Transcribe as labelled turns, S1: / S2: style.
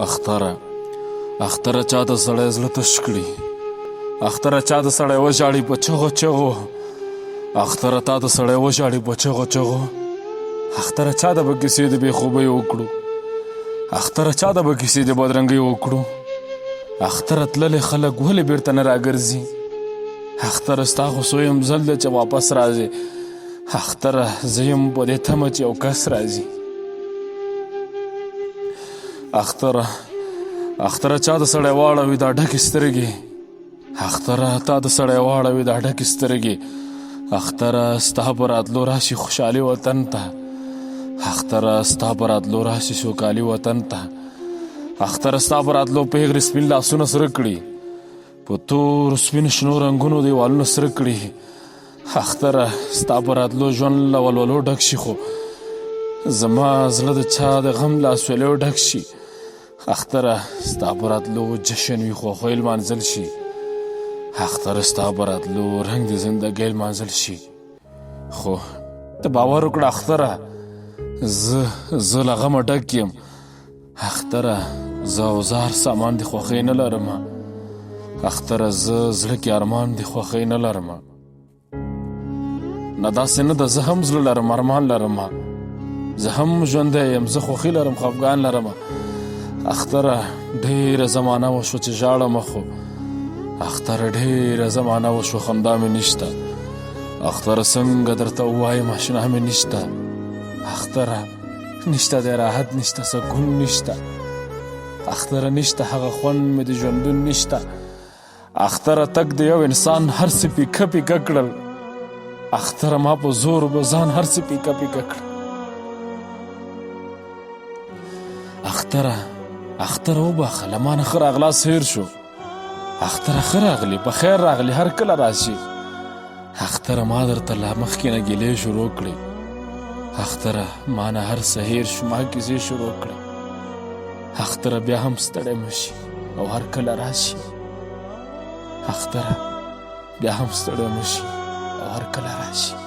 S1: اختره چا د سړی زړه تش کړي، اختره چا د سړی وژاړي په چغو چغو، اختره تا د سړی وژاړي په چغو چغو، اختره چا د به کیسې د بې خوبۍ وکړو، اختره چا د به کیسې د بدرنګۍ وکړو، اختره تللي خلک ولې بیرته نه راګرځي، اختره ستا خو سویم ځل دی چې واپس راځي، اختره زه یم په دې تمه چې یو کس راځي. اختره چا د سړی واړوي دا ډکې سترګې، اختره تا د سړی واړوي دا ډکې سترګې، اختره ستا په راتلو راشي خوشحالي وطن ته، اختره ستا په راتلو راشي سوکالي وطن ته، اختره ستا په راتلو پیغلې سپین لاسونه سره کړي، په تور سپین شنو رنګونو دیوالونه سره کړي، اختره ستا په راتلو ژوند له ولولو ډک شي، خو زما زړه د چا د غم له اسویلیو ډک شي، اختره ستا په راتلو جشن وي خوښۍ لمانځل شي، اختره ستا په راتلو رنګ د زندګۍ لمانځل شي. خو ته باور وکړه اختره زه له غمه ډک یم، اختره زه اوزار سامان د خوښۍ نه لرم، اختره زه زړه کې ارمان د خوښۍ نه لرم، نه داسې نه ده زه هم زړه لرم ارمان لرم، زه هم ژوندی یم زه خوښي لرم خفګان لرم، اختره ډېره زمانه وشوه چې ژاړم، خو اختره ډېره زمانه وشوه خندا مې نشته، اختره څنګه درته ووایم اشنا مې نشته، اختره نشته دی راحت نشته سکون نشته، اختره نشته هغه خوند مې د ژوندون نشته، اختره تک د یو انسان هر څه پیکه پیکه کړل، اختره ما په زور به ځان هر څه پیکه پیکه کړل. اختره وبخه له مانه ښه راغلاس هېر شو، اختره ښه راغلي په خیر راغلي هر کله راشي، اختره ما درته له مخکې نه ګیلې شروع کړې، اختره ما نه هر څه هېر شو ما کیسې شروع کړې، اختره بیا هم ستړی مه شي او هر کله راشي، اختره بیا هم ستړی مه شي او هر کله راشي.